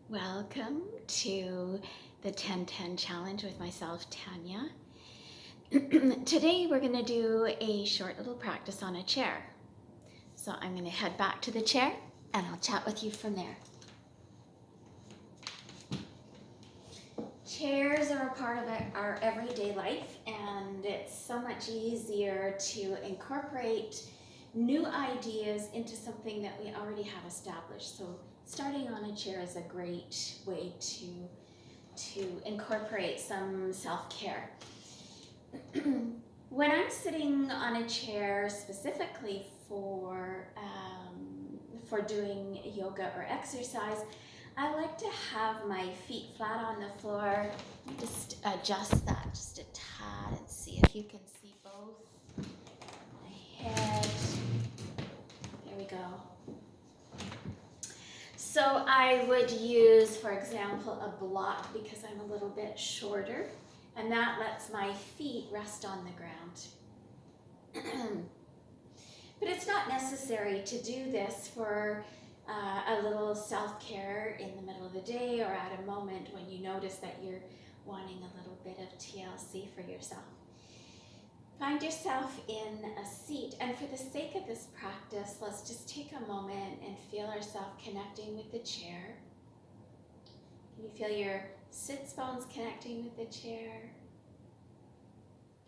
Welcome to the 10-10 challenge with myself, Tanya. Today we're going to do a short little practice on a chair. So I'm going to head back to the chair and I'll chat with you from there. Chairs are a part of our everyday life, and it's so much easier to incorporate new ideas into something that we already have established. So starting on a chair is a great way to incorporate some self-care. When I'm sitting on a chair specifically for doing yoga or exercise, I like to have my feet flat on the floor. Just adjust that just a tad and see if you can see both. My head. There we go. So I would use, for example, a block because I'm a little bit shorter, and that lets my feet rest on the ground. But it's not necessary to do this for a little self-care in the middle of the day or at a moment when you notice that you're wanting a little bit of TLC for yourself. Find yourself in a seat, and for the sake of this practice, let's just take a moment and feel ourselves connecting with the chair. Can you feel your sits bones connecting with the chair?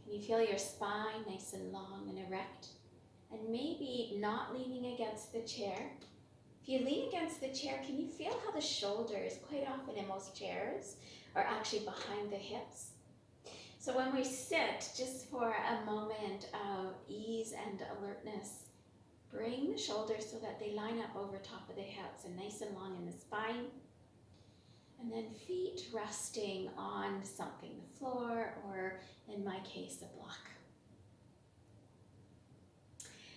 Can you feel your spine nice and long and erect? And maybe not leaning against the chair. If you lean against the chair, can you feel how the shoulders, quite often in most chairs, are actually behind the hips? So when we sit, just for a moment of ease and alertness, bring the shoulders so that they line up over top of the hips and nice and long in the spine. And then feet resting on something, the floor, or in my case, a block.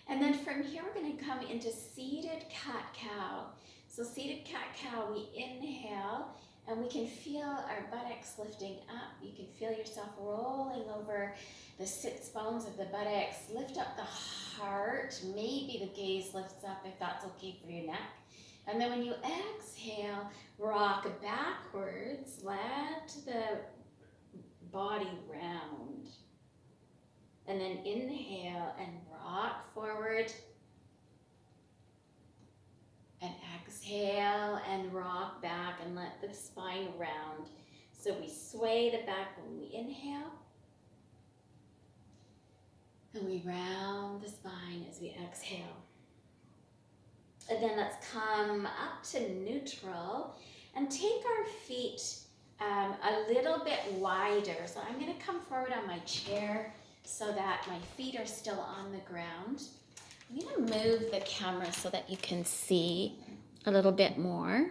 And then from here, we're going to come into seated cat-cow. So seated cat-cow, we inhale, and we can feel our buttocks lifting up. You can feel yourself rolling over the sits bones of the buttocks. Lift up the heart. Maybe the gaze lifts up if that's okay for your neck. And then when you exhale, rock backwards. Let the body round. And then inhale and rock forward. And exhale and rock back and let the spine round. So we sway the back when we inhale. And we round the spine as we exhale. And then let's come up to neutral and take our feet a little bit wider. So I'm going to come forward on my chair so that my feet are still on the ground. I'm going to move the camera so that you can see a little bit more.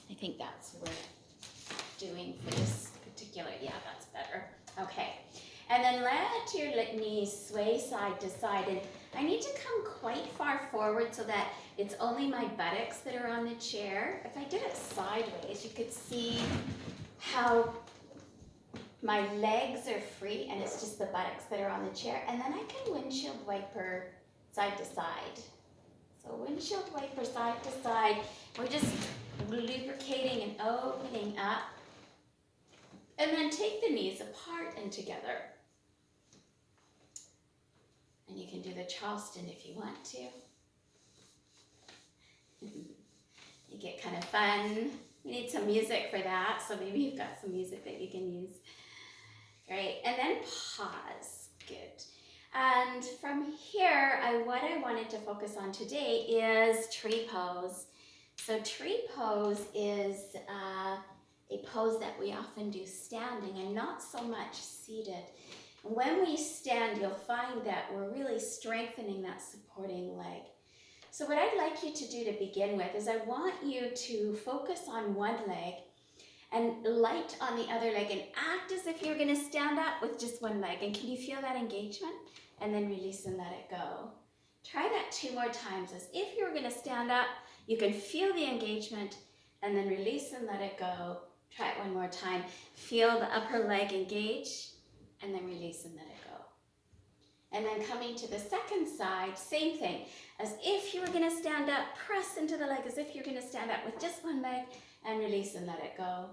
I think that's worth doing for this particular, yeah, that's better. Okay, and then let your knees sway side to side, and I need to come quite far forward so that it's only my buttocks that are on the chair. If I did it sideways, you could see how my legs are free and it's just the buttocks that are on the chair, and then I can windshield wiper side to side. So windshield wiper side to side. We're just lubricating and opening up. And then take the knees apart and together. And you can do the Charleston if you want to. You get kind of fun. We need some music for that, so maybe you've got some music that you can use. Great, and then pause. Good. And from here, what I wanted to focus on today is tree pose. So tree pose is a pose that we often do standing and not so much seated. When we stand, you'll find that we're really strengthening that supporting leg. So what I'd like you to do to begin with is I want you to focus on one leg and light on the other leg and act as if you're going to stand up with just one leg. And can you feel that engagement? And then release and let it go. Try that 2 more times. As if you were going to stand up, you can feel the engagement and then release and let it go. Try it 1 more time. Feel the upper leg engage and then release and let it go. And then coming to the second side, same thing. As if you were going to stand up, press into the leg as if you're going to stand up with just one leg and release and let it go.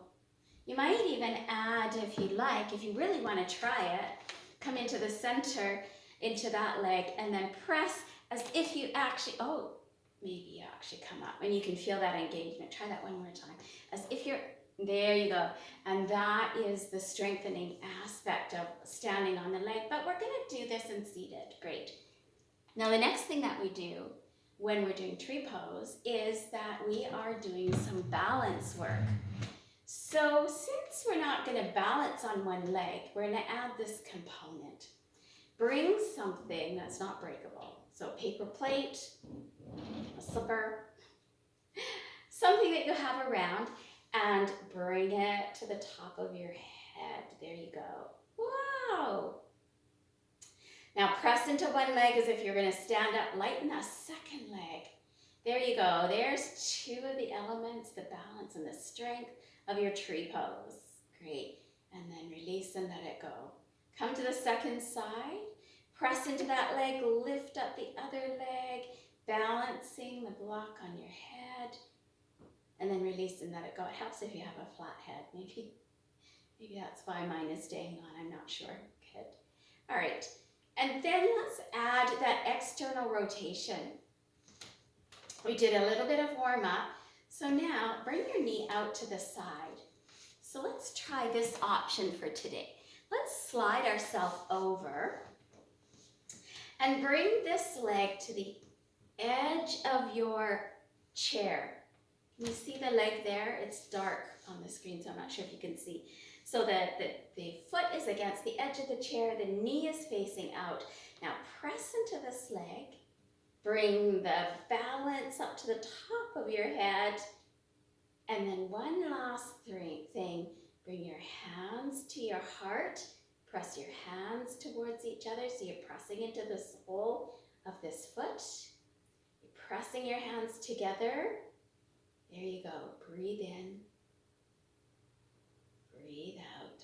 You might even add, if you like, if you really want to try it, come into the center, into that leg, and then press as if you actually, oh, maybe you actually come up and you can feel that engagement. Try that one more time. As if you're, there you go. And that is the strengthening aspect of standing on the leg, but we're going to do this in seated. Great. Now the next thing that we do when we're doing tree pose is that we are doing some balance work. So since we're not going to balance on one leg, we're going to add this component. Bring something that's not breakable. So paper plate, a slipper, something that you have around, and bring it to the top of your head. There you go. Wow. Now press into one leg as if you're going to stand up. Lighten that second leg. There you go. There's two of the elements, the balance and the strength of your tree pose. Great. And then release and let it go. Come to the second side. Press into that leg. Lift up the other leg. Balancing the block on your head. And then release and let it go. It helps if you have a flat head. Maybe that's why mine is staying on. I'm not sure. Good. All right. And then let's add that external rotation. We did a little bit of warm up. So now bring your knee out to the side. So let's try this option for today. Let's slide ourselves over and bring this leg to the edge of your chair. Can you see the leg there? It's dark on the screen, so I'm not sure if you can see. So that the foot is against the edge of the chair, the knee is facing out. Now press into this leg. Bring the balance up to the top of your head. And then one last thing, bring your hands to your heart. Press your hands towards each other so you're pressing into the sole of this foot. You're pressing your hands together. There you go. Breathe in. Breathe out.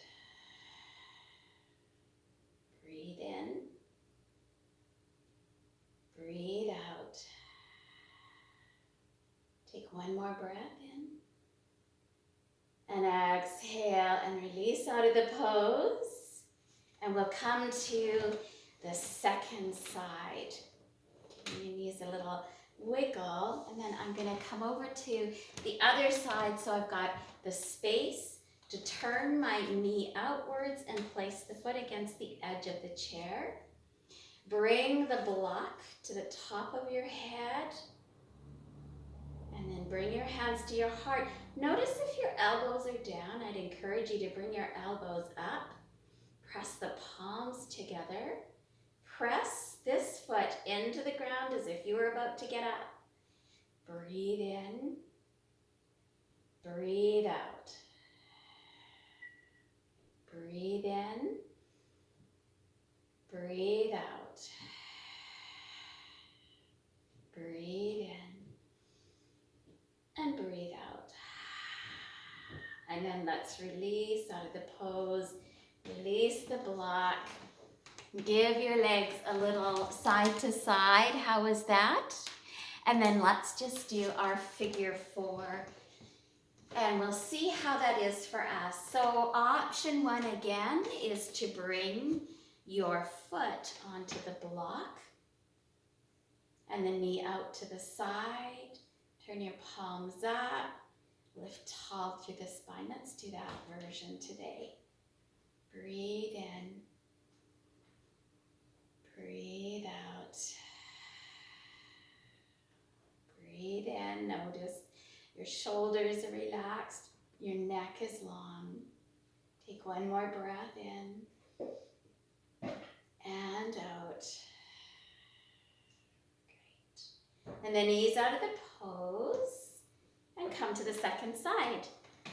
Breathe in. Breathe out. Take one more breath in. And exhale and release out of the pose. And we'll come to the second side. You use a little wiggle, and then I'm going to come over to the other side. So I've got the space to turn my knee outwards and place the foot against the edge of the chair. Bring the block to the top of your head. And then bring your hands to your heart. Notice if your elbows are down, I'd encourage you to bring your elbows up. Press the palms together. Press this foot into the ground as if you were about to get up. Breathe in. Breathe out. Breathe in. Breathe out. Breathe in. And breathe out. And then let's release out of the pose. Release the block. Give your legs a little side to side. How is that? And then let's just do our figure 4. And we'll see how that is for us. So option 1 again is to bring your foot onto the block. And the knee out to the side. Turn your palms up. Lift tall through the spine. Let's do that version today. Breathe in. Breathe out. Breathe in. Notice your shoulders are relaxed. Your neck is long. Take one more breath in. And out. Great. And then ease out of the pose and come to the second side.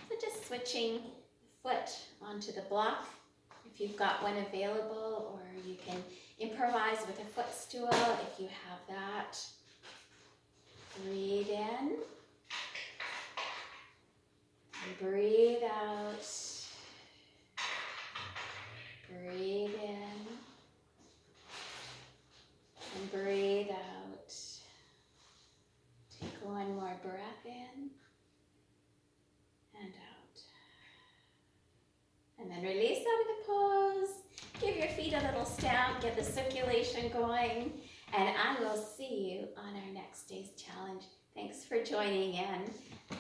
So just switching the foot onto the block if you've got one available, or you can improvise with a footstool if you have that. Breathe in. And breathe out. Breathe in. And release out of the pose. Give your feet a little stamp, get the circulation going, and I will see you on our next day's challenge. Thanks for joining in.